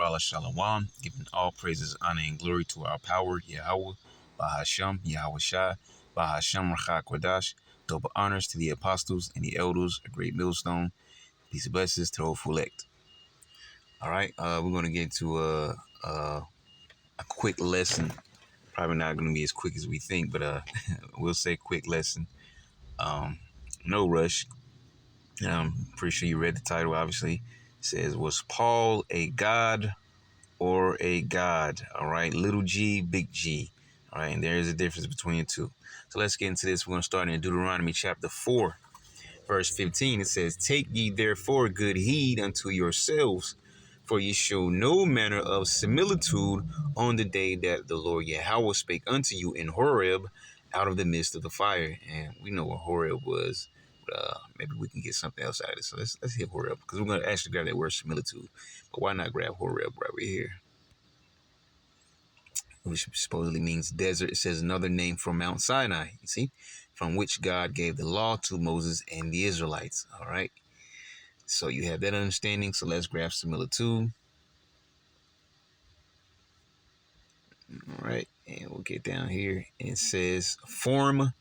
Bala Shalom, giving all praises, honor, and glory to our power, Yahweh, Bahasham, Yahweh Shai, Bahasham Rachak Kwadash. Double honors to the apostles and the elders, a great millstone. Peace and blessings to the whole elect. All right, we're going to get into a quick lesson. Probably not going to be as quick as we think, but we'll say quick lesson. No rush. I'm pretty sure you read the title, obviously. It says, was Paul a god or a god? All right, little g, big G. All right, and there is a difference between the two. So let's get into this. We're going to start in Deuteronomy chapter 4, verse 15. It says, take ye therefore good heed unto yourselves, for ye show no manner of similitude on the day that the Lord Yahweh spake unto you in Horeb out of the midst of the fire. And we know what Horeb was. Maybe we can get something else out of it. So let's hit Horeb, because we're going to actually grab that word similitude. But why not grab Horeb right here? Which supposedly means desert. It says another name for Mount Sinai, you see, from which God gave the law to Moses and the Israelites. All right. So you have that understanding. So let's grab similitude. All right. And we'll get down here. It says form,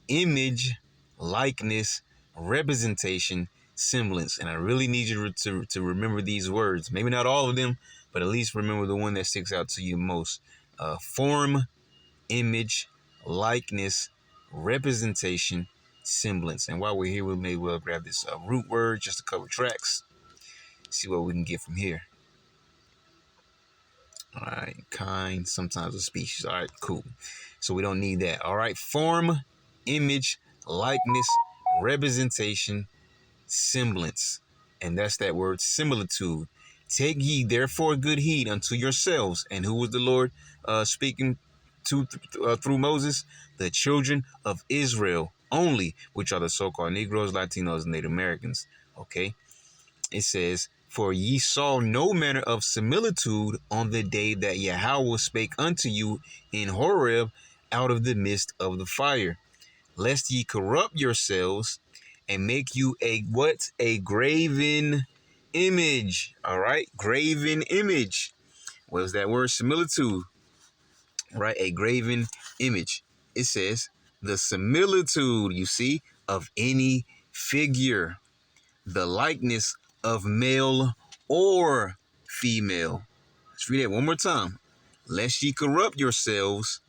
image, likeness, representation, semblance. And I really need you to remember these words. Maybe not all of them, but at least remember the one that sticks out to you most. Form, image, likeness, representation, semblance. And while we're here, we may well grab this root word just to cover tracks. See what we can get from here. All right, kind, sometimes a species. All right, cool. So we don't need that. All right, form, image, likeness, representation, semblance. And that's that word similitude. Take ye therefore good heed unto yourselves. And who was the Lord speaking to through Moses? The children of Israel only, which are the so-called Negroes, Latinos, and Native Americans. Okay. It says, for ye saw no manner of similitude on the day that Yahweh spake unto you in Horeb out of the midst of the fire, lest ye corrupt yourselves and make you a what? A graven image. All right, graven image. What is that word? Similitude. Right, a graven image. It says the similitude, you see, of any figure, the likeness of male or female. Let's read that one more time. Lest ye corrupt yourselves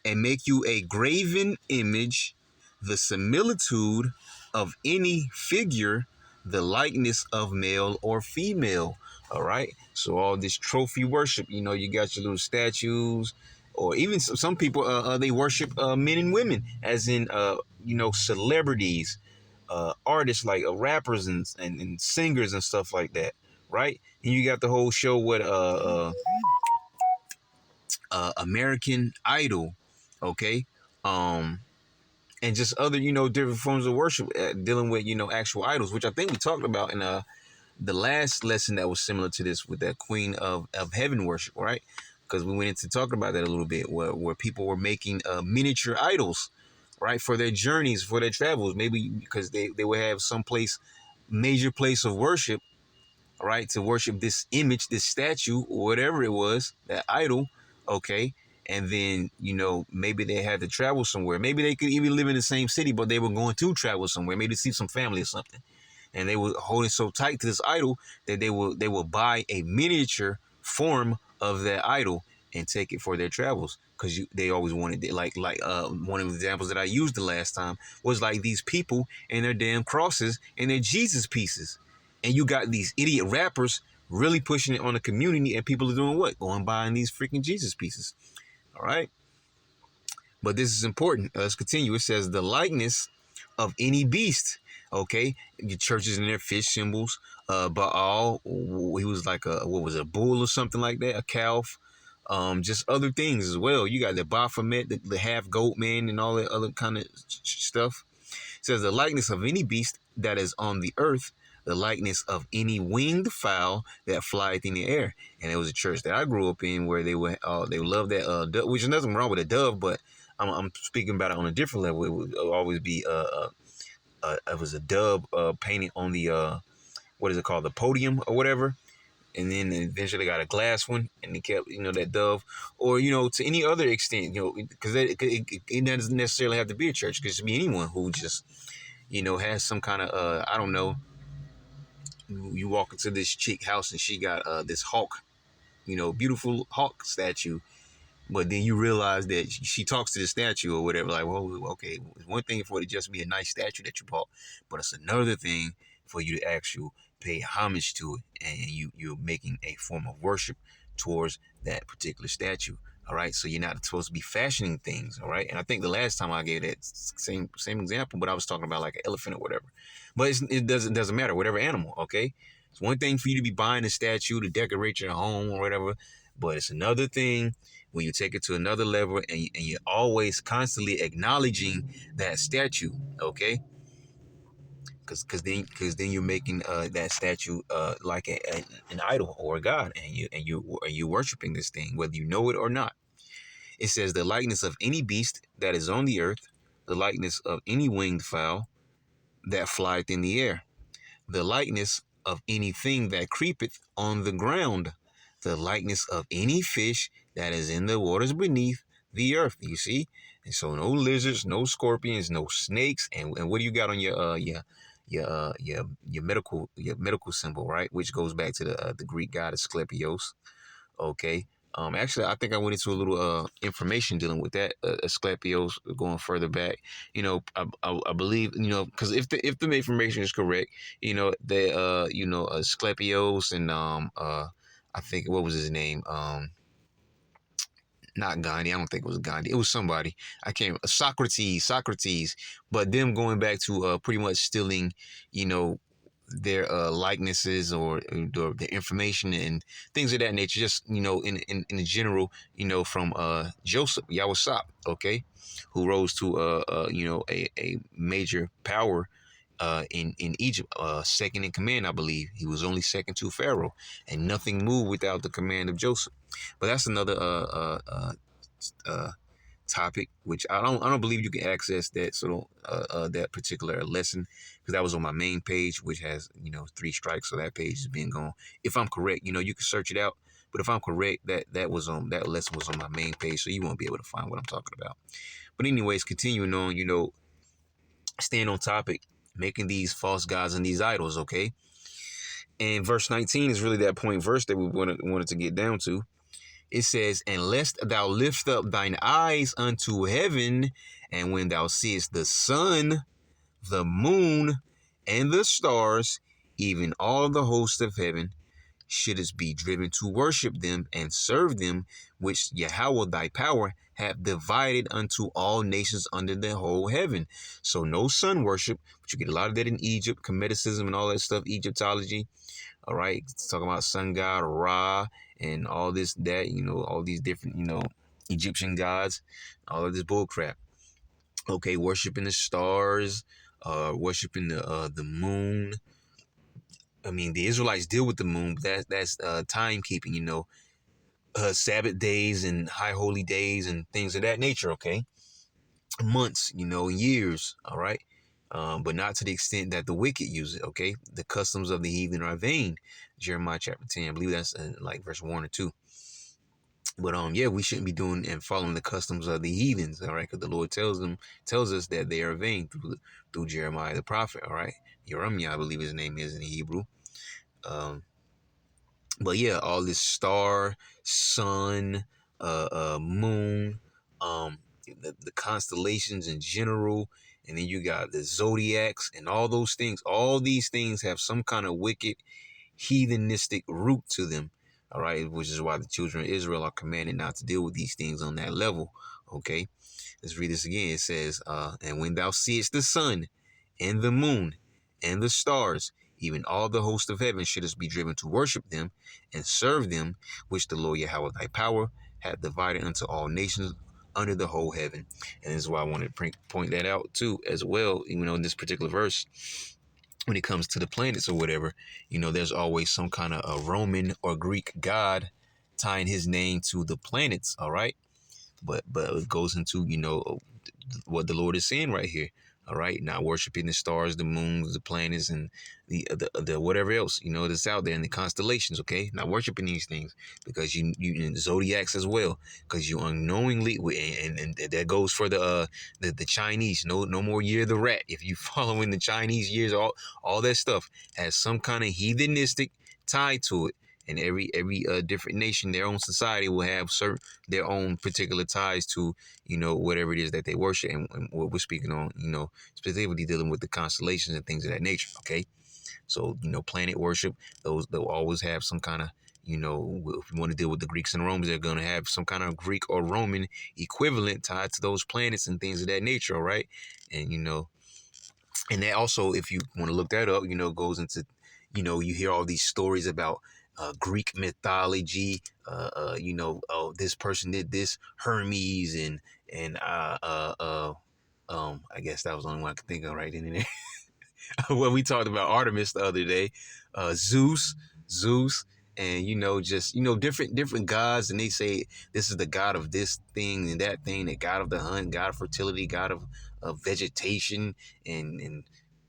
and make you a graven image, the similitude of any figure, the likeness of male or female. All right. So all this trophy worship, you know, you got your little statues, or even some people, they worship men and women, as in, you know, celebrities, artists like rappers and singers and stuff like that. Right. And you got the whole show with American Idol. Okay. And just other, you know, different forms of worship dealing with, you know, actual idols, which I think we talked about in the last lesson that was similar to this with that Queen of Heaven worship, right? Because we went into talking about that a little bit, where people were making miniature idols, right, for their journeys, for their travels, maybe because they would have some place, major place of worship, right, to worship this image, this statue, or whatever it was, that idol, okay? And then, you know, maybe they had to travel somewhere. Maybe they could even live in the same city, but they were going to travel somewhere, maybe to see some family or something. And they were holding so tight to this idol that they will buy a miniature form of that idol and take it for their travels, because they always wanted it. Like one of the examples that I used the last time was like these people and their damn crosses and their Jesus pieces. And you got these idiot rappers really pushing it on the community, and people are doing what? Going buying these freaking Jesus pieces. All right. But this is important. Let's continue. It says the likeness of any beast. Okay. Your churches and their fish symbols. Baal, he was like a bull or something like that, a calf. Just other things as well. You got the Baphomet, the half goat man, and all that other kind of stuff. It says the likeness of any beast that is on the earth, the likeness of any winged fowl that flieth in the air. And it was a church that I grew up in where they loved that dove, which is nothing wrong with a dove, but I'm speaking about it on a different level. It would always be it was a dove painted on the what is it called, the podium or whatever, and then eventually got a glass one, and they kept, you know, that dove, or, you know, to any other extent, you know, because it doesn't necessarily have to be a church. It could just be anyone who just, you know, has some kind of I don't know. You walk into this chick house and she got this hawk, you know, beautiful hawk statue, but then you realize that she talks to the statue or whatever. Like, well, okay, it's one thing for it to just be a nice statue that you bought, but it's another thing for you to actually pay homage to it, and you're making a form of worship towards that particular statue. All right, so you're not supposed to be fashioning things. All right, and I think the last time I gave that same example, but I was talking about like an elephant or whatever. But it doesn't matter, whatever animal. Okay, it's one thing for you to be buying a statue to decorate your home or whatever, but it's another thing when you take it to another level, and you're always constantly acknowledging that statue. Okay, because then you're making that statue like an idol or a god, and you worshiping this thing whether you know it or not. It says the likeness of any beast that is on the earth, the likeness of any winged fowl that flieth in the air, the likeness of anything that creepeth on the ground, the likeness of any fish that is in the waters beneath the earth. You see? And so no lizards, no scorpions, no snakes. And what do you got on your medical symbol, right? Which goes back to the Greek god Asclepios. Okay. Actually, I think I went into a little information dealing with that Asclepios going further back. You know, I believe, you know, because if the information is correct, you know, they you know, Asclepios and I think, what was his name, not Gandhi. I don't think it was Gandhi. It was somebody. I can't. Socrates. But them going back to pretty much stealing, you know, their likenesses or the information and things of that nature. Just, you know, in general, you know, from Joseph Yawasop, okay, who rose to you know, a major power in Egypt, second in command, I believe. He was only second to Pharaoh, and nothing moved without the command of Joseph. But that's another topic, which I don't believe you can access that that particular lesson, because that was on my main page, which has, you know, 3 strikes, so that page is being gone. If I'm correct, you know, you can search it out. But if I'm correct, that lesson was on my main page, so you won't be able to find what I'm talking about. But anyways, continuing on, you know, staying on topic, making these false gods and these idols, okay? And verse 19 is really that point verse that we wanted to get down to. It says, and lest thou lift up thine eyes unto heaven, and when thou seest the sun, the moon, and the stars, even all the hosts of heaven, shouldest be driven to worship them and serve them, which Yahweh thy power hath divided unto all nations under the whole heaven. So no sun worship, but you get a lot of that in Egypt, Cometicism and all that stuff, Egyptology. All right, it's talking about sun god Ra and all this, that, you know, all these different, you know, Egyptian gods, all of this bull crap. Okay, worshiping the stars, worshiping the moon. I mean, the Israelites deal with the moon, but that's timekeeping, you know, Sabbath days and high holy days and things of that nature. Okay, months, you know, years. All right, but not to the extent that the wicked use it. Okay, the customs of the heathen are vain. Jeremiah chapter 10, I believe that's like verse 1 or 2. But yeah, we shouldn't be doing and following the customs of the heathens. All right, because the Lord tells us that they are vain through Jeremiah the prophet. All right, Jeremiah, I believe his name is in Hebrew. But yeah, all this star, sun, moon, the constellations in general, and then you got the zodiacs and all those things. All these things have some kind of wicked, heathenistic root to them. All right, which is why the children of Israel are commanded not to deal with these things on that level. Okay, let's read this again. It says, and when thou seest the sun and the moon and the stars, even all the host of heaven shouldst be driven to worship them and serve them, which the Lord Yahweh thy power hath divided unto all nations under the whole heaven. And this is why I wanted to point that out too, as well. You know, in this particular verse, when it comes to the planets or whatever, you know, there's always some kind of a Roman or Greek god tying his name to the planets. All right, but it goes into, you know, what the Lord is saying right here. All right, not worshiping the stars, the moons, the planets, and the whatever else that's out there in the constellations. Okay, not worshiping these things because you in the zodiacs as well, because you unknowingly and that goes for the Chinese. No more year of the rat. If you following the Chinese years, all that stuff has some kind of heathenistic tie to it. And every different nation, their own society will have certain their own particular ties to whatever it is that they worship, and what we're speaking on, specifically dealing with the constellations and things of that nature. Okay, so planet worship, they'll always have some kind of if you want to deal with the Greeks and Romans, they're going to have some kind of Greek or Roman equivalent tied to those planets and things of that nature. All right, and and that also, if you want to look that up, goes into, you hear all these stories about Greek mythology. Oh, this person did this, Hermes, and I guess that was the only one I could think of right in there. When we talked about Artemis the other day, Zeus, and just different gods, and they say this is the god of this thing and that thing, the god of the hunt, god of fertility, god of vegetation, and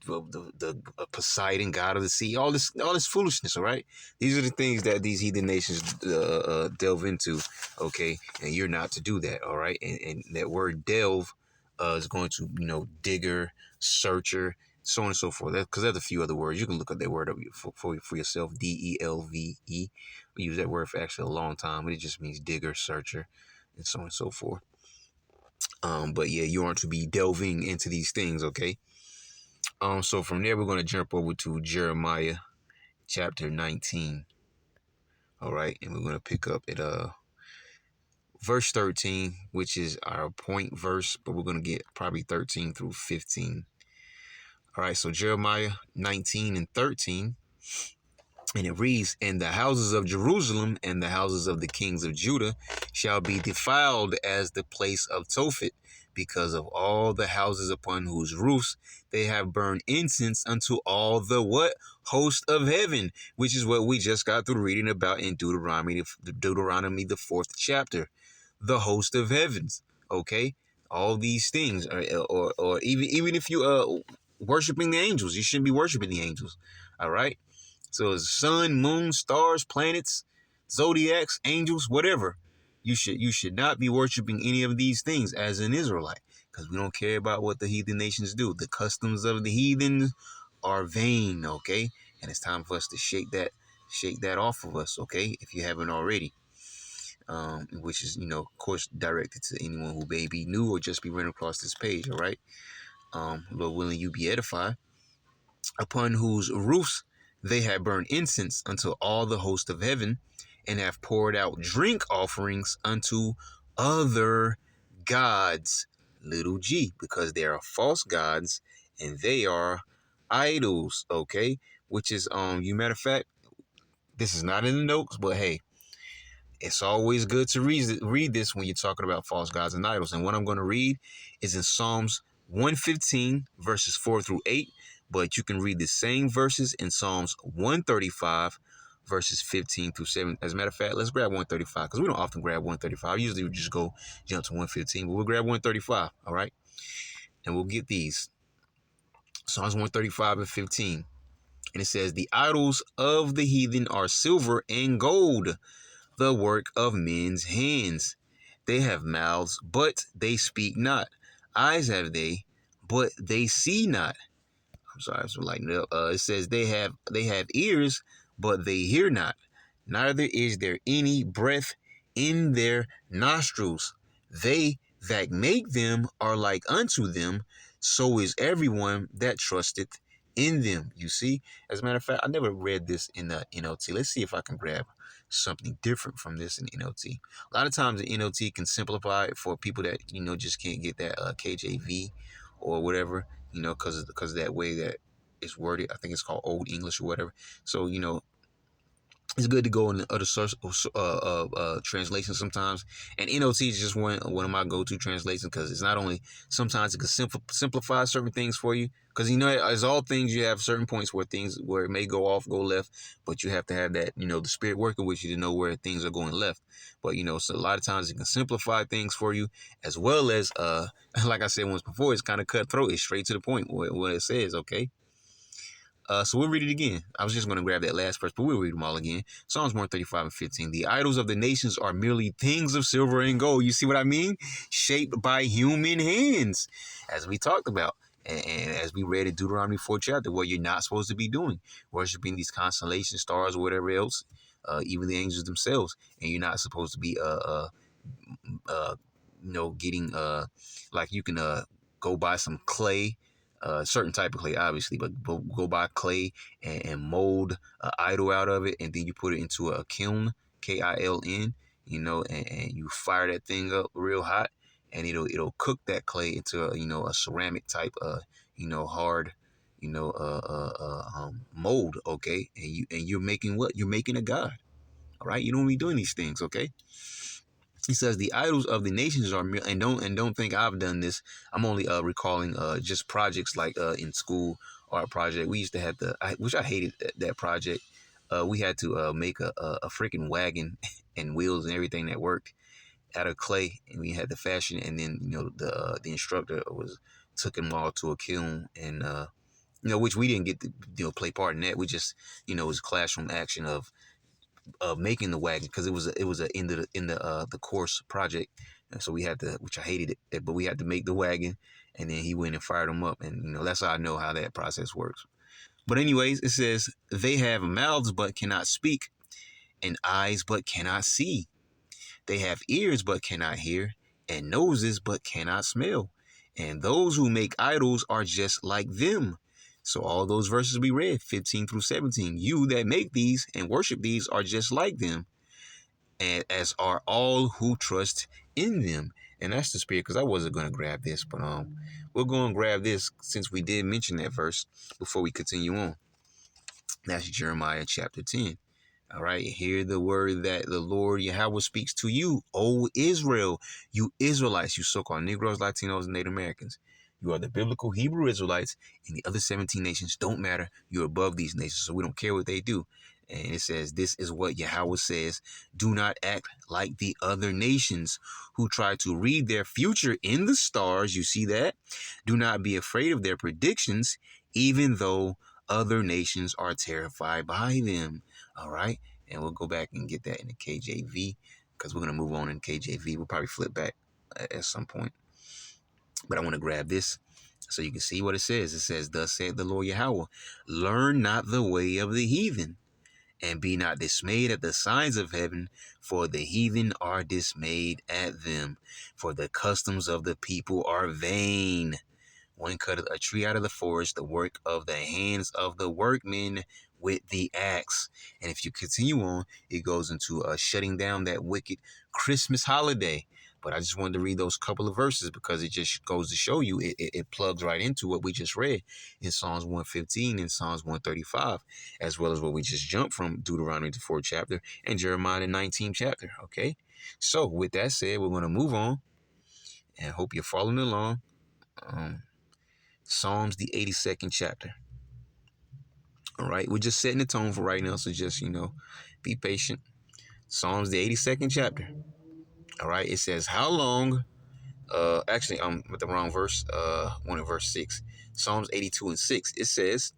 the Poseidon, god of the sea, all this foolishness. All right, these are the things that these heathen nations delve into. Okay, and you're not to do that. All right, and that word delve is going to digger, searcher, so on and so forth. Because there's a few other words. You can look up that word up for yourself. Delve. We use that word for actually a long time, but it just means digger, searcher, and so on and so forth. But yeah, you aren't to be delving into these things, okay? So from there we're gonna jump over to Jeremiah chapter 19. All right, and we're gonna pick up at verse 13, which is our point verse, but we're gonna get probably 13 through 15. All right, so Jeremiah 19 and 13, and it reads, "And the houses of Jerusalem and the houses of the kings of Judah shall be defiled as the place of Tophet, because of all the houses upon whose roofs they have burned incense unto all the what? Host of heaven," which is what we just got through reading about in Deuteronomy, the 4th chapter. The host of heavens, okay? All these things, or even if you worshiping the angels, you shouldn't be worshiping the angels, all right? So it's sun, moon, stars, planets, zodiacs, angels, whatever. You should not be worshiping any of these things as an Israelite, because we don't care about what the heathen nations do. The customs of the heathens are vain, okay? And it's time for us to shake that off of us, okay? If you haven't already. Which is, of course, directed to anyone who may be new or just be running across this page, all right? Lord willing, you be edified, upon whose roofs they have burned incense unto all the host of heaven, and have poured out drink offerings unto other gods, little g, because they are false gods and they are idols, okay? Which is, you matter of fact, this is not in the notes, but hey, it's always good to read this when you're talking about false gods and idols. And what I'm going to read is in Psalms 115, verses 4 through 8. But you can read the same verses in Psalms 135, verses 15 through 7. As a matter of fact, let's grab 135, because we don't often grab 135. Usually we just jump to 115, but we'll grab 135, all right? And we'll get these. Psalms 135 and 15. And it says, "The idols of the heathen are silver and gold, the work of men's hands. They have mouths, but they speak not. Eyes have they, but they see not." I'm sorry, so lighten it up. It says they have ears, but they hear not. Neither is there any breath in their nostrils. They that make them are like unto them. So is everyone that trusteth in them. You see, as a matter of fact, I never read this in the NLT. Let's see if I can grab something different from this in NLT. A lot of times the NLT can simplify it for people that just can't get that KJV or whatever, because of that way that it's worded. I think it's called Old English or whatever. So It's good to go in the other source translations sometimes, and NLT is just one of my go-to translations because it's not only sometimes it can simplify certain things for you, because as all things you have certain points where it may go off, go left, but you have to have that the spirit working with you to know where things are going left. But so a lot of times it can simplify things for you, as well as like I said once before, it's kind of cutthroat. It's straight to the point what it says. Okay. So we'll read it again. I was just going to grab that last verse, but we'll read them all again. Psalms 135 and 15. The idols of the nations are merely things of silver and gold. You see what I mean? Shaped by human hands, as we talked about. And as we read in Deuteronomy 4 chapter, what you're not supposed to be doing, worshiping these constellation stars or whatever else, even the angels themselves. And you're not supposed to be getting like you can go buy some clay, certain type of clay, obviously, but go buy clay and mold an idol out of it, and then you put it into a kiln, KILN, and you fire that thing up real hot, and it'll cook that clay into a ceramic type, hard, mold, okay, and you're making what? You're making a god, all right? You don't be doing these things, okay? He says the idols of the nations are and don't think I've done this. I'm only recalling just projects like in school, art project. We used to have which I hated that project. We had to make a freaking wagon and wheels and everything that worked out of clay, and we had to fashion it. And then the instructor took them all to a kiln, and which we didn't get to play part in that. We just it was classroom action of making the wagon, because it was a in the course project, and so we had to, which I hated it, but we had to make the wagon, and then he went and fired them up, and that's how I know how that process works. But anyways, it says they have mouths but cannot speak, and eyes but cannot see. They have ears but cannot hear, and noses but cannot smell. And those who make idols are just like them. So all those verses we read, 15 through 17, you that make these and worship these are just like them, and as are all who trust in them. And that's the spirit, because I wasn't going to grab this, but we'll go and grab this since we did mention that verse before we continue on. That's Jeremiah chapter 10. All right, hear the word that the Lord Yahweh speaks to you, O Israel, you Israelites, you so-called Negroes, Latinos, and Native Americans. You are the biblical Hebrew Israelites, and the other 17 nations don't matter. You're above these nations, so we don't care what they do. And it says, this is what Yahweh says: do not act like the other nations who try to read their future in the stars. You see that? Do not be afraid of their predictions, even though other nations are terrified by them. All right. And we'll go back and get that in the KJV, because we're going to move on in KJV. We'll probably flip back at some point. But I want to grab this so you can see what it says. It says, thus saith the Lord Yahweh, learn not the way of the heathen, and be not dismayed at the signs of heaven, for the heathen are dismayed at them, for the customs of the people are vain. One cut a tree out of the forest, the work of the hands of the workmen with the axe. And if you continue on, it goes into shutting down that wicked Christmas holiday. But I just wanted to read those couple of verses because it just goes to show you, it plugs right into what we just read in Psalms 115 and Psalms 135, as well as what we just jumped from Deuteronomy the 4th chapter and Jeremiah the 19th chapter. Okay, so with that said, we're going to move on, and hope you're following along. Psalms the 82nd chapter. All right, we're just setting the tone for right now, so just be patient. Psalms the 82nd chapter. All right, it says, how long? Actually, I'm with the wrong verse. One in verse 6. Psalms 82 and 6. It says,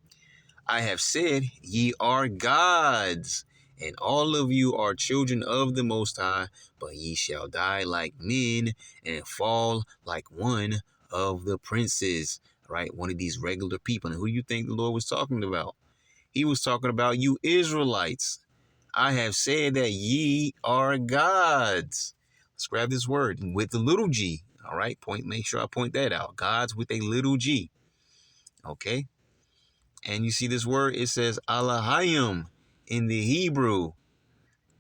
I have said, ye are gods, and all of you are children of the Most High, but ye shall die like men and fall like one of the princes. Right, one of these regular people. And who do you think the Lord was talking about? He was talking about you Israelites. I have said that ye are gods. Let's grab this word with the little g. All right, make sure I point that out. Gods with a little g. Okay. And you see this word, it says Alahayim in the Hebrew.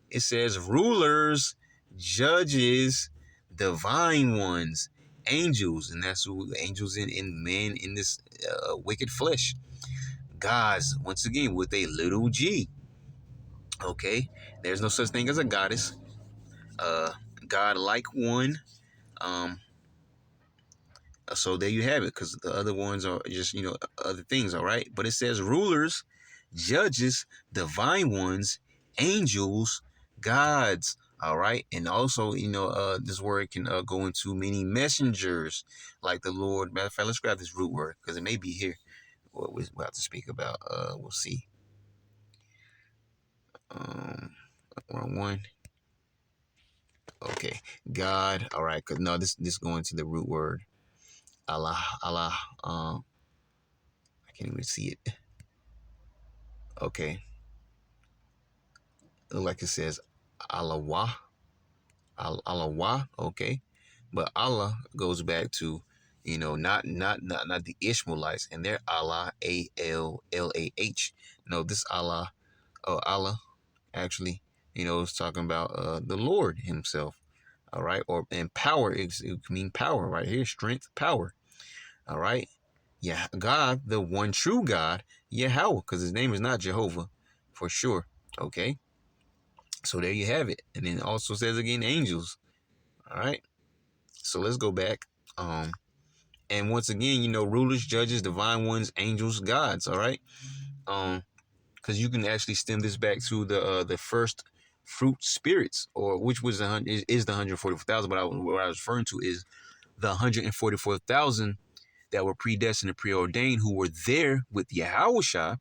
It says rulers, judges, divine ones, angels, and that's who angels in men in this wicked flesh. Gods, once again, with a little g. Okay, there's no such thing as a goddess. Uh, God like one. Um, so there you have it, because the other ones are just, other things, all right? But it says rulers, judges, divine ones, angels, gods, all right? And also, this word can go into many messengers, like the Lord. Matter of fact, let's grab this root word, because it may be here. What we'll have to speak about. We'll see. Wrong one. Okay, God. All right, because no, this going to the root word. Allah, Allah. I can't even see it. Okay, like it says Allah, Allah, okay, but Allah goes back to, not the Ishmaelites and their Allah, Allah. No, this Allah, Allah, actually, is talking about the Lord Himself. All right, and power, it can mean power right here, strength, power. All right, yeah, God, the one true God, Yahweh, because His name is not Jehovah, for sure. Okay. So there you have it. And then it also says again, angels. All right. So let's go back. And once again, rulers, judges, divine ones, angels, gods. All right. Because you can actually stem this back to the first fruit spirits, or which was is the 144,000. But what I was referring to is the 144,000 that were predestined and preordained, who were there with Yahushua,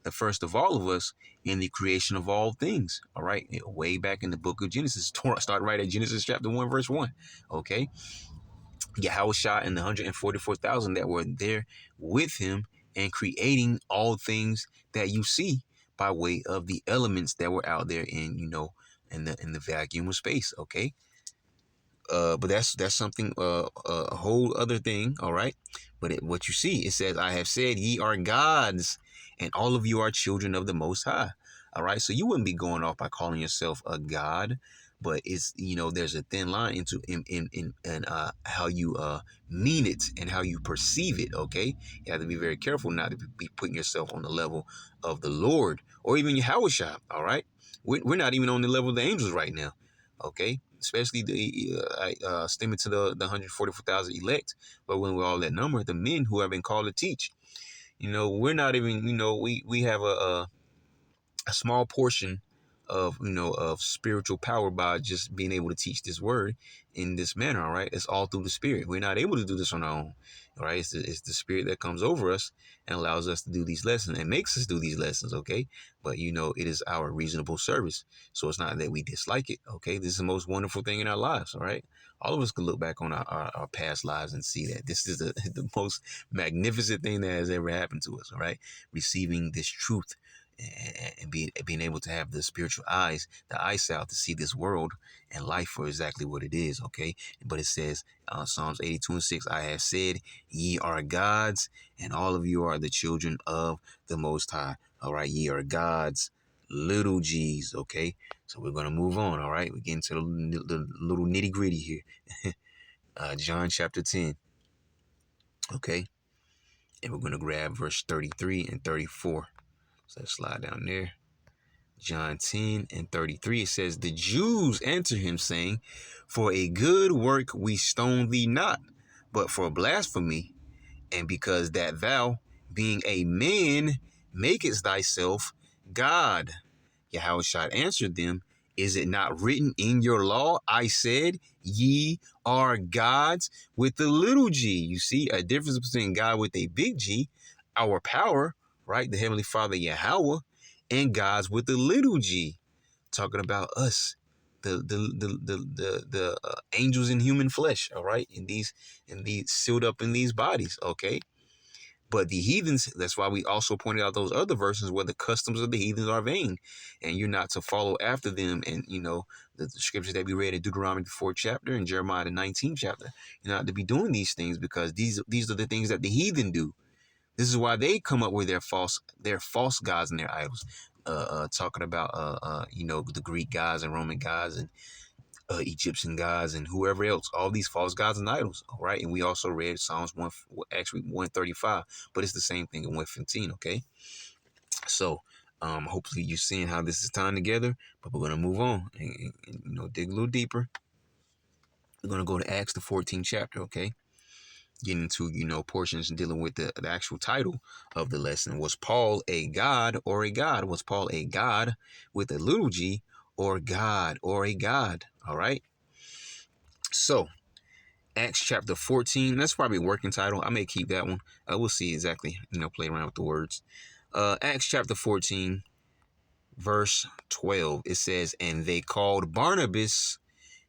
the first of all of us, in the creation of all things. All right, way back in the book of Genesis, start right at Genesis chapter 1, verse 1. Okay, Yahushua and the 144,000 that were there with him and creating all things that you see by way of the elements that were out there in, in the vacuum of space. Okay, but that's something, a whole other thing. All right, but what you see, it says, I have said ye are gods, and all of you are children of the Most High. All right, so you wouldn't be going off by calling yourself a god, but it's, there's a thin line into in how you mean it and how you perceive it. Okay, you have to be very careful not to be putting yourself on the level of the Lord or even Yahweh. All right, we're not even on the level of the angels right now. Okay, especially the stemming to the 144,000 elect. But when we're all that number, the men who have been called to teach, we're not even, we have a small portion of, of spiritual power by just being able to teach this word in this manner. All right, it's all through the Spirit. We're not able to do this on our own. All right, it's the Spirit that comes over us and allows us to do these lessons and makes us do these lessons. Okay, but it is our reasonable service, so it's not that we dislike it. Okay, this is the most wonderful thing in our lives. All right, all of us can look back on our past lives and see that this is the most magnificent thing that has ever happened to us. All right, receiving this truth and being able to have the spiritual eyes, the eyesight to see this world and life for exactly what it is. Okay, but it says, Psalms 82:6, I have said ye are gods, and all of you are the children of the Most High. All right, ye are gods, little g's. Okay, so we're gonna move on. All right, we get into the little nitty gritty here. John chapter 10. Okay, and we're gonna grab verse 33 and 34. So let's slide down there. John 10 and 33, it says, the Jews answered him, saying, for a good work we stone thee not, but for blasphemy, and because that thou, being a man, makest thyself God. Yahushua answered them, is it not written in your law, I said, ye are gods with the little g? You see a difference between God with a big G, our power, right? The Heavenly Father, Yahweh, and gods with the little g, talking about us, the angels in human flesh, all right, in these sealed up in these bodies. Okay, but the heathens, that's why we also pointed out those other verses where the customs of the heathens are vain, and you're not to follow after them. And the scriptures that we read in Deuteronomy the 4th chapter and Jeremiah the 19th chapter, you're not to be doing these things, because these are the things that the heathen do. This is why they come up with their false gods and their idols. Talking about the Greek gods and Roman gods and Egyptian gods and whoever else, all these false gods and idols. All right, and we also read Psalms 135, but it's the same thing in 115. Okay, so Hopefully you're seeing how this is tying together, but we're gonna move on and dig a little deeper. We're gonna go to Acts the 14th chapter, okay? Getting into portions dealing with the actual title of the lesson. Was Paul a god or a god? Was Paul a god with a little g, or God or a god? All right. So Acts chapter 14. That's probably a working title. I may keep that one. We'll see exactly. Play around with the words. Acts chapter 14, verse 12. It says, "And they called Barnabas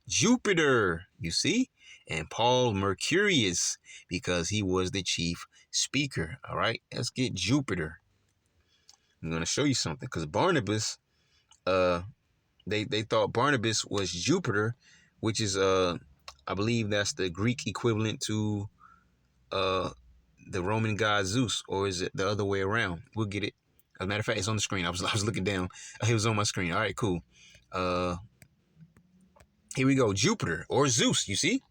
Jupiter," you see, "and Paul Mercurius, because he was the chief speaker." All right, let's get Jupiter. I'm going to show you something, because Barnabas, they thought Barnabas was Jupiter, which is I believe that's the Greek equivalent to the Roman god Zeus, or is it the other way around? We'll get it. As a matter of fact, it's on the screen. I was looking down. It was on my screen. All right, cool. Here we go. Jupiter or Zeus. You see,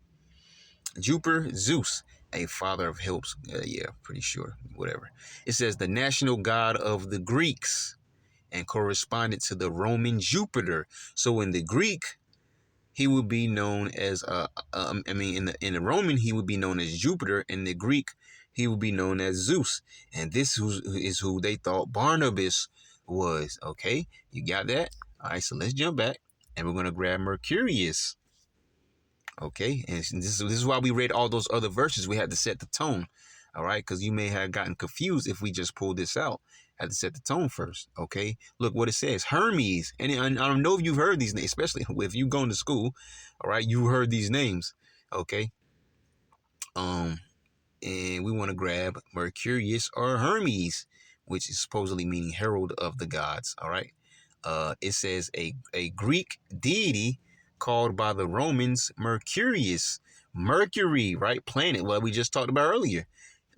Jupiter, Zeus, a father of helps. Yeah, pretty sure. Whatever. It says the national god of the Greeks and corresponded to the Roman Jupiter. So in the Greek, he would be known as in the Roman, he would be known as Jupiter. In the Greek, he would be known as Zeus. And this is who they thought Barnabas was. Okay, you got that? All right, so let's jump back, and we're gonna grab Mercurius. Okay, and this is why we read all those other verses. We had to set the tone. All right, because you may have gotten confused if we just pulled this out. Had to set the tone first. Okay, look what it says. Hermes, and I don't know if you've heard these names, especially if you've gone to school. All right, you heard these names. Okay, and we want to grab Mercurius or Hermes, which is supposedly meaning herald of the gods. All right, it says a Greek deity called by the Romans Mercurius. Mercury, right? Planet, what we just talked about earlier.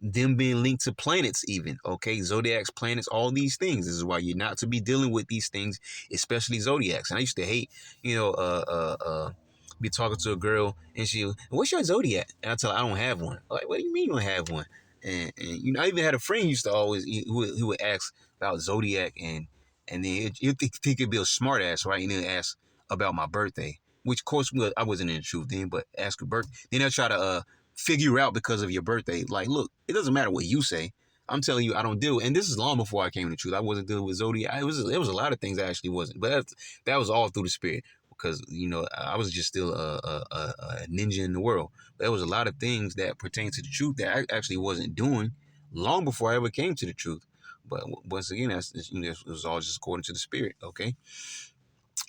Them being linked to planets even, okay? Zodiacs, planets, all these things. This is why you're not to be dealing with these things, especially zodiacs. And I used to hate, be talking to a girl and she, "What's your zodiac?" And I tell her, "I don't have one." Like, what do you mean you don't have one? And I even had a friend who used to always, who would ask about zodiac, and then you think it'd be a smart ass, right? And then ask about my birthday, which of course I wasn't in the truth then, but ask your birthday. Then they'll try to figure out because of your birthday. Like, look, it doesn't matter what you say. I'm telling you, I don't deal. And this is long before I came to the truth. I wasn't dealing with zodiac. It was a lot of things I actually wasn't. But that was all through the spirit, because I was just still a ninja in the world. But there was a lot of things that pertain to the truth that I actually wasn't doing long before I ever came to the truth. But once again, it was all just according to the spirit. Okay.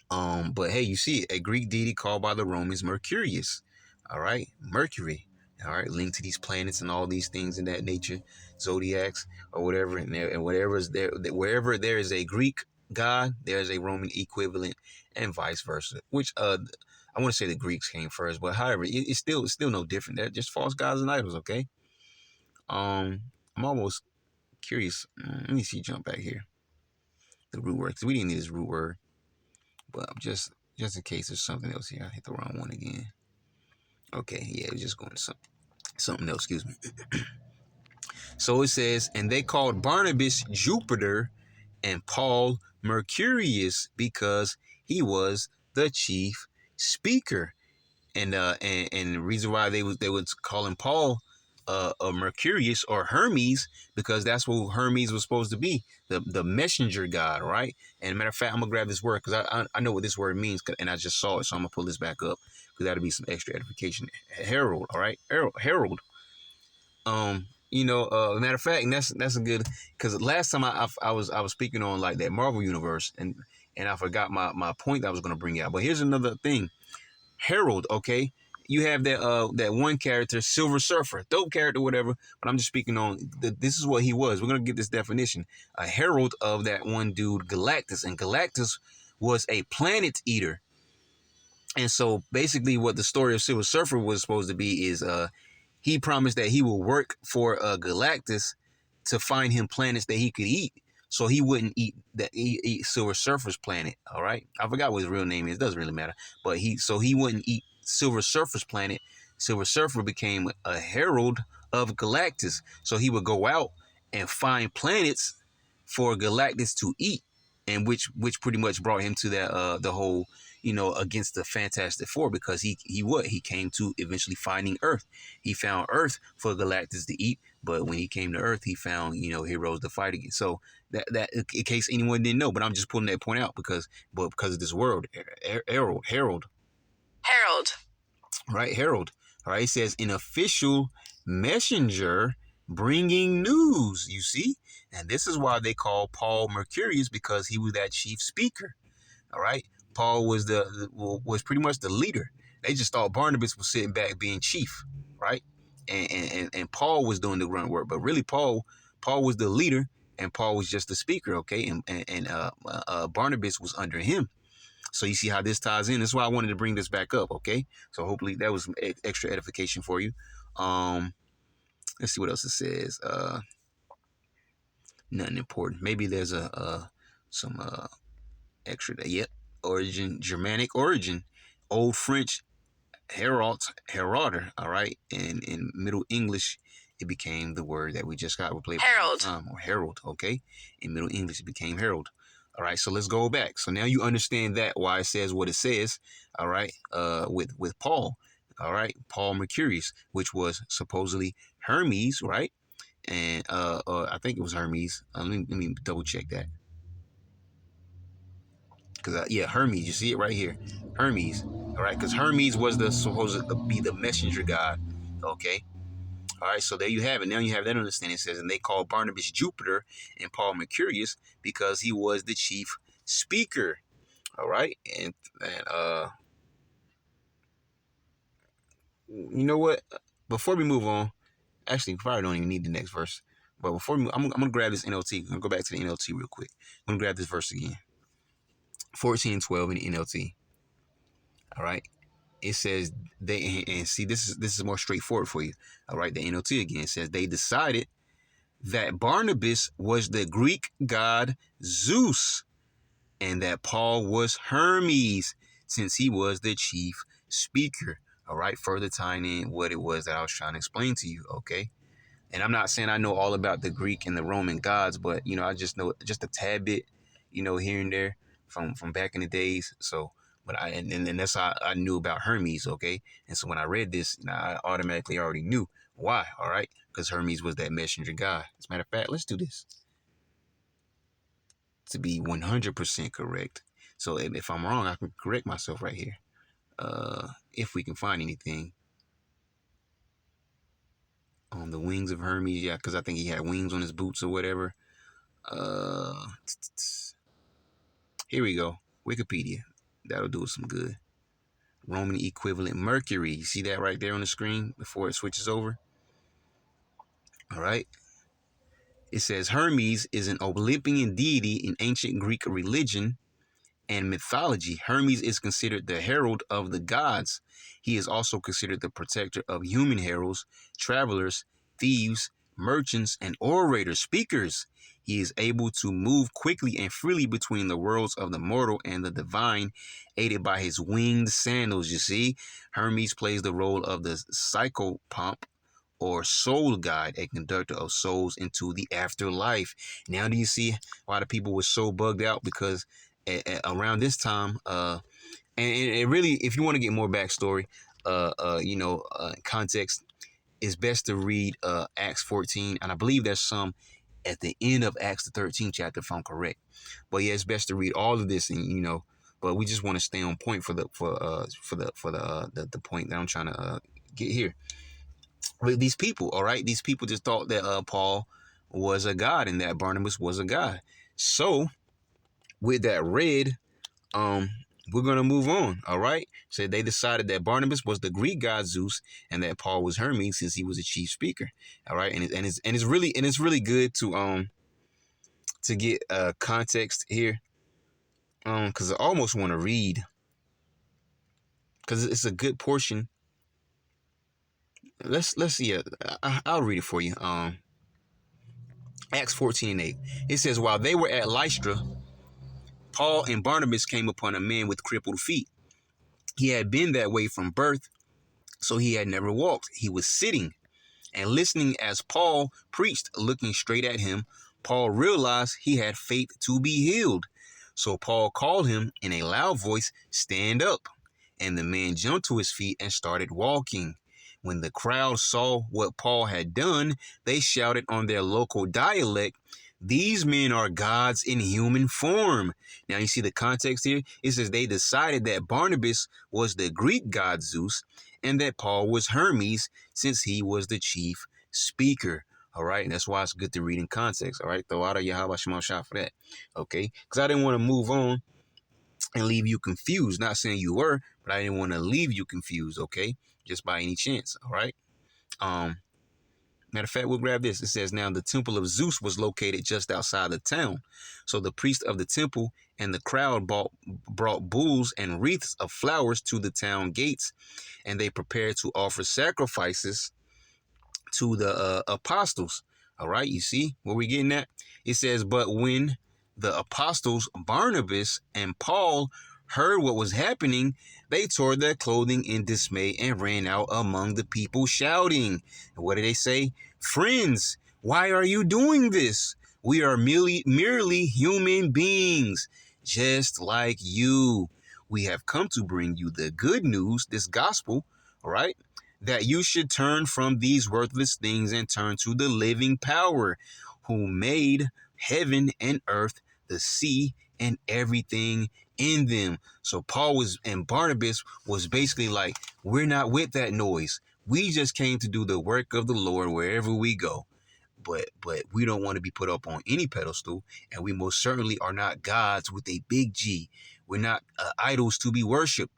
But hey, you see a Greek deity called by the Romans Mercurius. All right, Mercury. All right, linked to these planets and all these things in that nature, zodiacs or whatever, and whatever is there, wherever there is a Greek god, there is a Roman equivalent, and vice versa. Which I want to say the Greeks came first, but however, it's still no different. They're just false gods and idols. Okay. I'm almost curious. Let me see. Jump back here. The root word, because we didn't need this root word, but just in case there's something else here. I hit the wrong one again. Okay, yeah, it was just going to something else. Excuse me. So it says, and they called Barnabas Jupiter and Paul Mercurius because he was the chief speaker. And the reason why they would call him Paul a Mercurius or Hermes, because that's what Hermes was supposed to be, the messenger god, right? And matter of fact, I'm gonna grab this word because I know what this word means, and I just saw it, so I'm gonna pull this back up because that'll be some extra edification. Herald, all right, herald. Matter of fact, and that's a good, because last time I was speaking on like that Marvel universe, and I forgot my point that I was gonna bring out. But here's another thing. Herald, okay? You have that one character, Silver Surfer, dope character, whatever. But I'm just speaking on this is what he was. We're gonna get this definition: a herald of that one dude, Galactus, and Galactus was a planet eater. And so basically, what the story of Silver Surfer was supposed to be is he promised that he will work for Galactus to find him planets that he could eat, so he wouldn't eat Silver Surfer's planet. All right, I forgot what his real name is. It doesn't really matter. But he wouldn't eat Silver Surfer's planet. Silver Surfer became a herald of Galactus, so he would go out and find planets for Galactus to eat. and which pretty much brought him to that the whole, you know, against the Fantastic Four, because he came to eventually finding Earth. He found Earth for Galactus to eat, but when he came to Earth, he found, you know, heroes to fight against. So that in case anyone didn't know, but I'm just pulling that point out because of this word, Herald. Herald. Right, Herald. All right, it says an official messenger bringing news, you see? And this is why they call Paul Mercurius, because he was that chief speaker. All right, Paul was was pretty much the leader. They just thought Barnabas was sitting back being chief, right? And Paul was doing the grunt work, but really Paul was the leader, and Paul was just the speaker, okay? And Barnabas was under him. So you see how this ties in. That's why I wanted to bring this back up, okay? So hopefully that was some extra edification for you. Let's see what else it says. Nothing important. Maybe there's some extra there. Yep. Origin, Germanic origin. Old French Heralder, all right? And in Middle English, it became the word that we just got. We played Herald. Or herald, okay? In Middle English, it became herald. All right, so let's go back. So now you understand that why it says what it says, all right, with Paul, all right, Paul Mercurius, which was supposedly Hermes, right? And I think it was Hermes. Let me double check that. Because, yeah, Hermes, you see it right here. Hermes, all right, because Hermes was supposed to be the messenger god, okay? All right, so there you have it. Now you have that understanding. It says, and they called Barnabas Jupiter and Paul Mercurius because he was the chief speaker. All right, and you know what? Before we move on, actually, we probably don't even need the next verse. But before we move, I'm gonna grab this NLT. I'm gonna go back to the NLT real quick. I'm gonna grab this verse again. 14 and 12 in the NLT. All right. It says they, and see, this is more straightforward for you. All right, the NLT again says they decided that Barnabas was the Greek god Zeus and that Paul was Hermes, since he was the chief speaker. All right, further tying in what it was that I was trying to explain to you, okay? And I'm not saying I know all about the Greek and the Roman gods, but, you know, I just know just a tad bit, you know, here and there from back in the days. So, but and that's how I knew about Hermes, okay? And so when I read this, I automatically already knew why, all right? Because Hermes was that messenger god. As a matter of fact, let's do this to be 100% correct. So if I'm wrong, I can correct myself right here. If we can find anything on the wings of Hermes, yeah, because I think he had wings on his boots or whatever. Here we go. Wikipedia. That'll do us some good. Roman equivalent Mercury. You see that right there on the screen before it switches over? All right. It says Hermes is an Olympian deity in ancient Greek religion and mythology. Hermes is considered the herald of the gods. He is also considered the protector of human heralds, travelers, thieves, merchants, and orators, speakers. He is able to move quickly and freely between the worlds of the mortal and the divine, aided by his winged sandals. You see, Hermes plays the role of the psychopomp, or soul guide, a conductor of souls into the afterlife. Now do you see why the people were so bugged out? Because around this time, and it really, if you want to get more backstory, context, it's best to read Acts 14, and I believe there's some at the end of Acts the 13th chapter, if I'm correct. But yeah, it's best to read all of this, and but we just want to stay on point for the point that I'm trying to get here. With these people, all right, these people just thought that Paul was a god and that Barnabas was a god. So with that read, we're gonna move on. All right. So they decided that Barnabas was the Greek god Zeus and that Paul was Hermes, since he was a chief speaker. All right, and it's really good to get context here, because I almost want to read, because it's a good portion. Let's see. I'll read it for you. Acts 14 and 8. It says, while they were at Lystra, Paul and Barnabas came upon a man with crippled feet. He had been that way from birth, so he had never walked. He was sitting and listening as Paul preached. Looking straight at him, Paul realized he had faith to be healed. So Paul called him in a loud voice, "Stand up." And the man jumped to his feet and started walking. When the crowd saw what Paul had done, they shouted on their local dialect, "These men are gods in human form." Now you see the context here? It says they decided that Barnabas was the Greek god Zeus and that Paul was Hermes, since he was the chief speaker. All right, and that's why it's good to read in context. All right, throw out of Yahweh Shema Shah for that. Okay, because I didn't want to move on and leave you confused. Not saying you were, but I didn't want to leave you confused. Okay, just by any chance. All right. Um, Matter of fact, we'll grab this. It says, now the temple of Zeus was located just outside the town. So the priest of the temple and the crowd brought bulls and wreaths of flowers to the town gates, and they prepared to offer sacrifices to the apostles. All right, you see where we're getting at? It says, but when the apostles Barnabas and Paul heard what was happening, they tore their clothing in dismay and ran out among the people shouting. And what did they say? "Friends, why are you doing this? We are merely human beings, just like you. We have come to bring you the good news, this gospel, all right, that you should turn from these worthless things and turn to the living power, who made heaven and earth, the sea, and everything in them." So Paul and Barnabas was basically like, we're not with that noise. We just came to do the work of the Lord wherever we go. But we don't want to be put up on any pedestal, and we most certainly are not gods with a big G. We're not idols to be worshipped.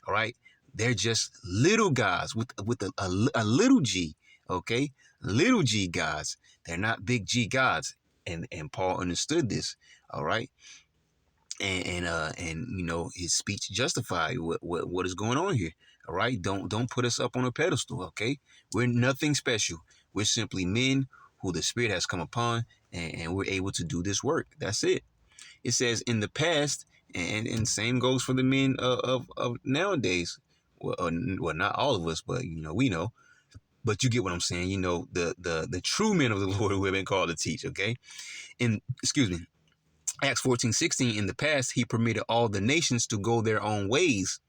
All right, they're just little gods with a little G. Okay, little G gods. They're not big G gods, and Paul understood this. All right, and you know, his speech justified what is going on here. All right, don't put us up on a pedestal. Okay, we're nothing special. We're simply men who the Spirit has come upon, and we're able to do this work. That's it. It says in the past, and same goes for the men of nowadays. Well, not all of us, but you know, we know. But you get what I'm saying. You know, the true men of the Lord who have been called to teach. Okay, and excuse me, Acts 14:16. In the past, he permitted all the nations to go their own ways,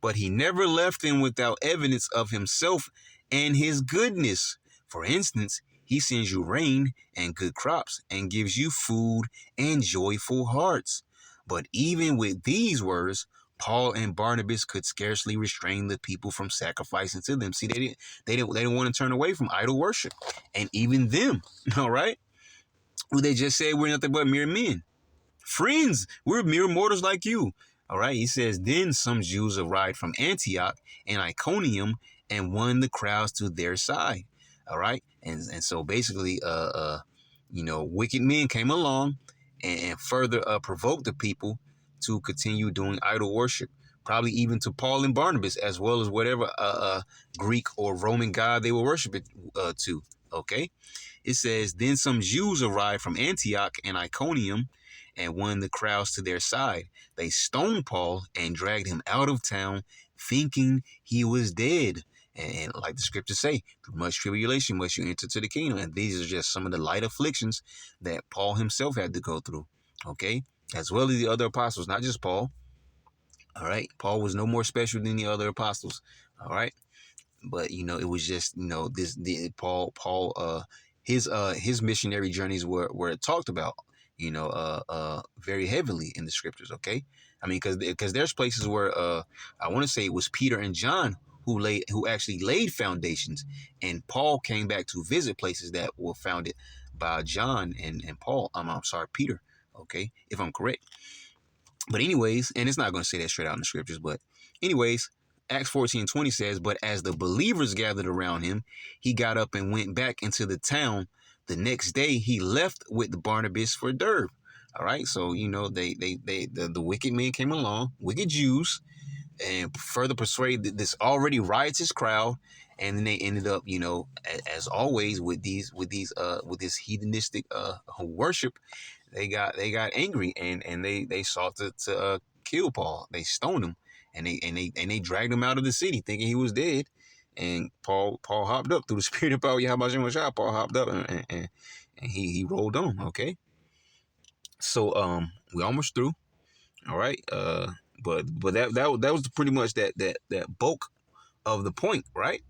but he never left them without evidence of himself and his goodness. For instance, he sends you rain and good crops and gives you food and joyful hearts. But even with these words, Paul and Barnabas could scarcely restrain the people from sacrificing to them. See, they didn't want to turn away from idol worship. And even them, all right? Well, they just said we're nothing but mere men. Friends, we're mere mortals like you. All right. He says, then some Jews arrived from Antioch and Iconium and won the crowds to their side. All right. And so basically, you know, wicked men came along and further provoked the people to continue doing idol worship, probably even to Paul and Barnabas, as well as whatever Greek or Roman god they were worshiping to. Okay. It says, then some Jews arrived from Antioch and Iconium and won the crowds to their side. They stoned Paul and dragged him out of town, thinking he was dead. And like the scriptures say, through much tribulation must you enter to the kingdom. And these are just some of the light afflictions that Paul himself had to go through. Okay? As well as the other apostles, not just Paul. All right? Paul was no more special than the other apostles. All right? But you know, it was just, you know, his missionary journeys were talked about, you know, very heavily in the scriptures. Okay, I mean, because there's places where I want to say it was Peter and John who actually laid foundations, and Paul came back to visit places that were founded by John and Paul. I'm sorry, Peter. Okay, if I'm correct. But anyways, and it's not going to say that straight out in the scriptures, but anyways, Acts 14:20 says, but as the believers gathered around him, he got up and went back into the town. The next day, he left with Barnabas for Derbe. All right, so you know the wicked men came along, wicked Jews, and further persuaded this already riotous crowd, and then they ended up, you know, as always with this heathenistic worship, they got angry and they sought to kill Paul. They stoned him and they dragged him out of the city thinking he was dead. And Paul hopped up through the spirit of power. Paul hopped up and he rolled on. Okay, so we almost through. All right. But that was pretty much that bulk of the point, right?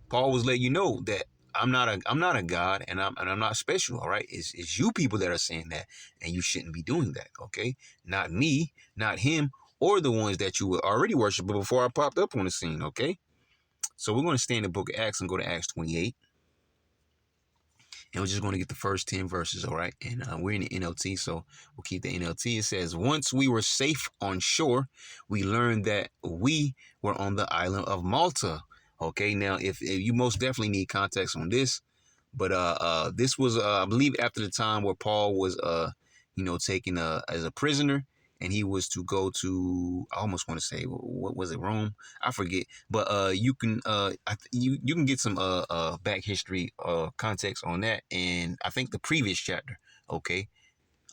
Paul was letting you know that I'm not a God, and I'm not special. All right, it's you people that are saying that, and you shouldn't be doing that. Okay, not me, not him, or the ones that you were already worshiping before I popped up on the scene. Okay, so we're going to stay in the book of Acts and go to Acts 28. And we're just going to get the first 10 verses, all right? And we're in the NLT, so we'll keep the NLT. It says, once we were safe on shore, we learned that we were on the island of Malta. Okay, now if you most definitely need context on this, but this was I believe after the time where Paul was taken as a prisoner, and he was to go to, I almost want to say, what was it, Rome? I forget. But you can you can get some back history context on that, and I think the previous chapter. Okay,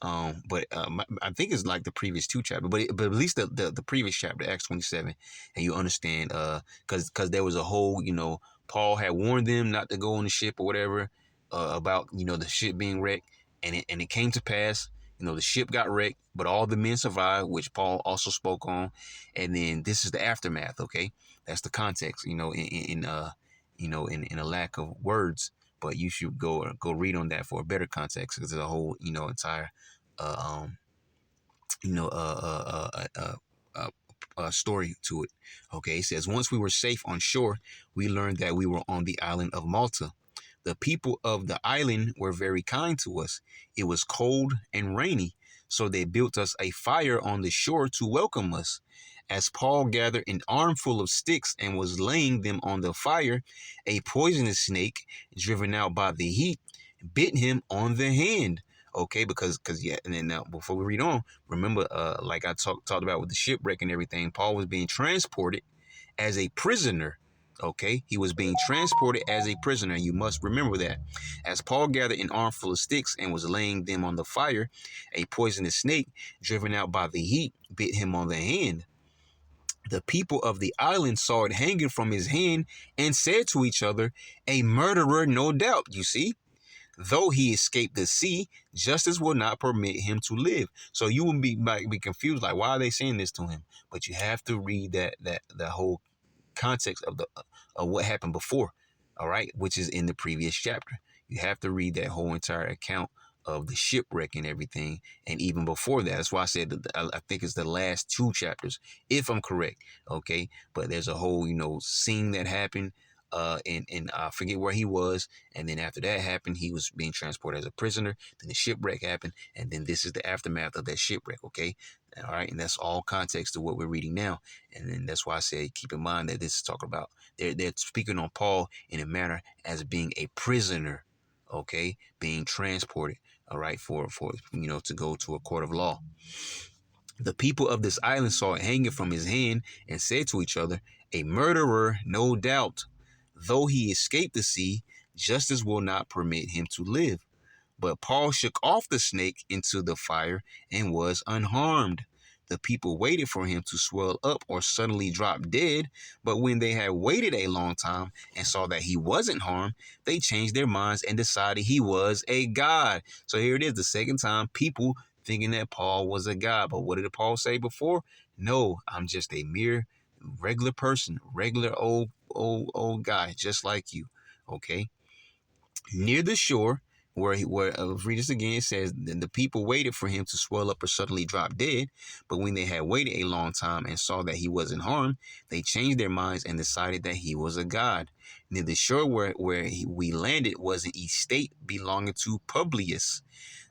but I think it's like the previous two chapters, but at least the previous chapter, Acts 27, and you understand, because there was a whole, Paul had warned them not to go on the ship or whatever, about the ship being wrecked, and it came to pass. The ship got wrecked, but all the men survived, which Paul also spoke on, and then this is the aftermath. Okay, that's the context. In a lack of words, but you should go read on that for a better context, because there's a whole entire uh, um, you know, story to it. Okay, it says, once we were safe on shore, we learned that we were on the island of Malta. The people of the island were very kind to us. It was cold and rainy, so they built us a fire on the shore to welcome us. As Paul gathered an armful of sticks and was laying them on the fire, a poisonous snake, driven out by the heat, bit him on the hand. Okay, because yeah, and then now before we read on, remember, like I talked about with the shipwreck and everything, Paul was being transported as a prisoner. Okay, he was being transported as a prisoner. You must remember that. As Paul gathered an armful of sticks and was laying them on the fire, a poisonous snake, driven out by the heat, bit him on the hand. The people of the island saw it hanging from his hand and said to each other, a murderer, no doubt. You see? Though he escaped the sea, justice will not permit him to live. So you will might be confused, like, why are they saying this to him? But you have to read that whole context of what happened before, all right, which is in the previous chapter. You have to read that whole entire account of the shipwreck and everything, and even before that. That's why I said that I think it's the last two chapters, if I'm correct. Okay, but there's a whole scene that happened. And I forget where he was, and then after that happened, he was being transported as a prisoner. Then the shipwreck happened, and then this is the aftermath of that shipwreck. Okay, all right, and that's all context to what we're reading now. And then that's why I say keep in mind that this is talking about they're speaking on Paul in a manner as being a prisoner, okay, being transported, all right, for to go to a court of law. The people of this island saw it hanging from his hand and said to each other, a murderer, no doubt. Though he escaped the sea, justice will not permit him to live. But Paul shook off the snake into the fire and was unharmed. The people waited for him to swell up or suddenly drop dead, but when they had waited a long time and saw that he wasn't harmed, they changed their minds and decided he was a god. So here it is, the second time, people thinking that Paul was a god. But what did Paul say before? No, I'm just a mere regular person, regular old guy, just like you. Okay. Near the shore, where read this again, it says, then the people waited for him to swell up or suddenly drop dead. But when they had waited a long time and saw that he wasn't harmed, they changed their minds and decided that he was a god. Near the shore we landed was an estate belonging to Publius,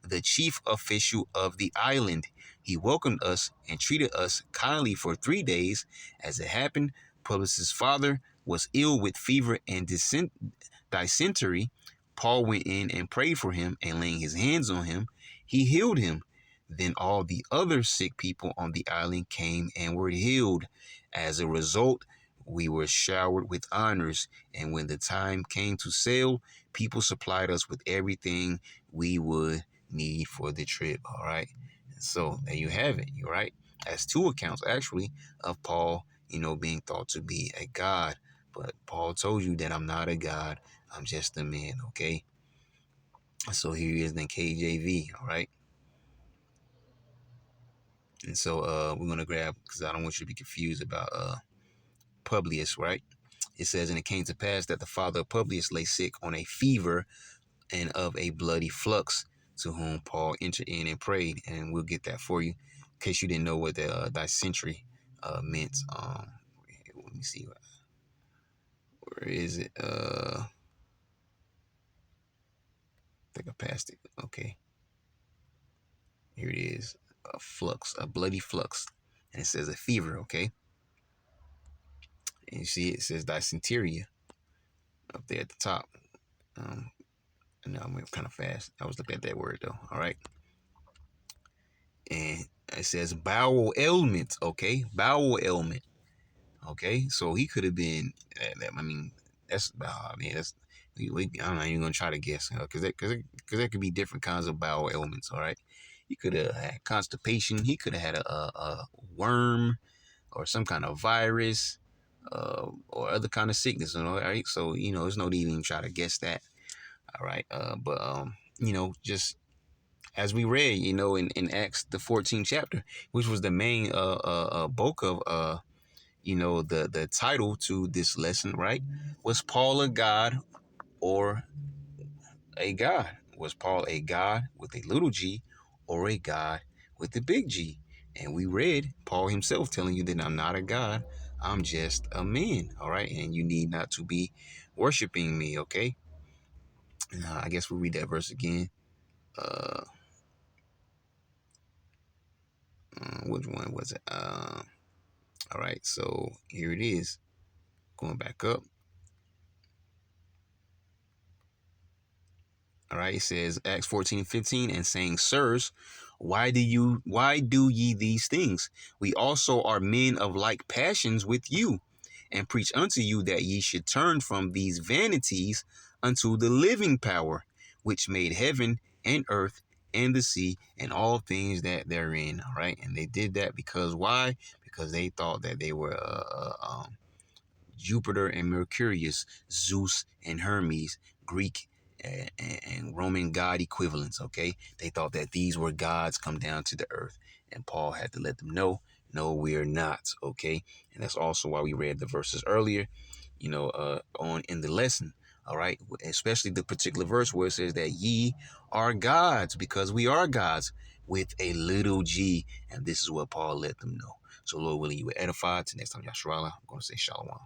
the chief official of the island. He welcomed us and treated us kindly for 3 days. As it happened, Publius's father was ill with fever and dysentery. Paul went in and prayed for him, and laying his hands on him, he healed him. Then all the other sick people on the island came and were healed. As a result, we were showered with honors, and when the time came to sail, people supplied us with everything we would need for the trip. All right. So there you have it. You're right. That's two accounts actually of Paul, being thought to be a god. But Paul told you that I'm not a god. I'm just a man. Okay. So here he is in KJV. All right. And so we're going to grab, because I don't want you to be confused about Publius, right? It says, and it came to pass that the father of Publius lay sick on a fever and of a bloody flux, to whom Paul entered in and prayed. And we'll get that for you, in case you didn't know what the dysentery meant. Let me see. Where is it? I think I passed it. Okay. Here it is. A flux, a bloody flux. And it says a fever, okay? And you see it says dysentery up there at the top. I know I'm kind of fast. I was looking at that word though. All right. And it says bowel ailment, okay? Bowel ailment. Okay. So he could have been, I mean, that's, I mean, that's, I'm not even going to try to guess, because there could be different kinds of bowel ailments, all right? He could have had constipation. He could have had a worm or some kind of virus, or other kind of sickness, all right? So, there's no need to even try to guess that, all right? But just as we read, in Acts the 14th chapter, which was the main bulk of the title to this lesson, right? Was Paul a god or a god? Was Paul a god with a little g or a god with a big G? And we read Paul himself telling you that I'm not a god, I'm just a man, all right? And you need not to be worshiping me, okay? I guess we'll read that verse again. Which one was it? All right, so here it is. Going back up. All right, it says Acts 14:15, and saying, Sirs, why do ye these things? We also are men of like passions with you, and preach unto you that ye should turn from these vanities unto the living power, which made heaven and earth and the sea and all things that therein. All right, and they did that because why? Because they thought that they were Jupiter and Mercurius, Zeus and Hermes, Greek and Roman god equivalents, okay? They thought that these were gods come down to the earth. And Paul had to let them know, no, we're not, okay? And that's also why we read the verses earlier, on in the lesson, all right? Especially the particular verse where it says that ye are gods, because we are gods with a little g. And this is what Paul let them know. So Lord willing, you were edified. Till next time, Yasharala, I'm going to say shalom.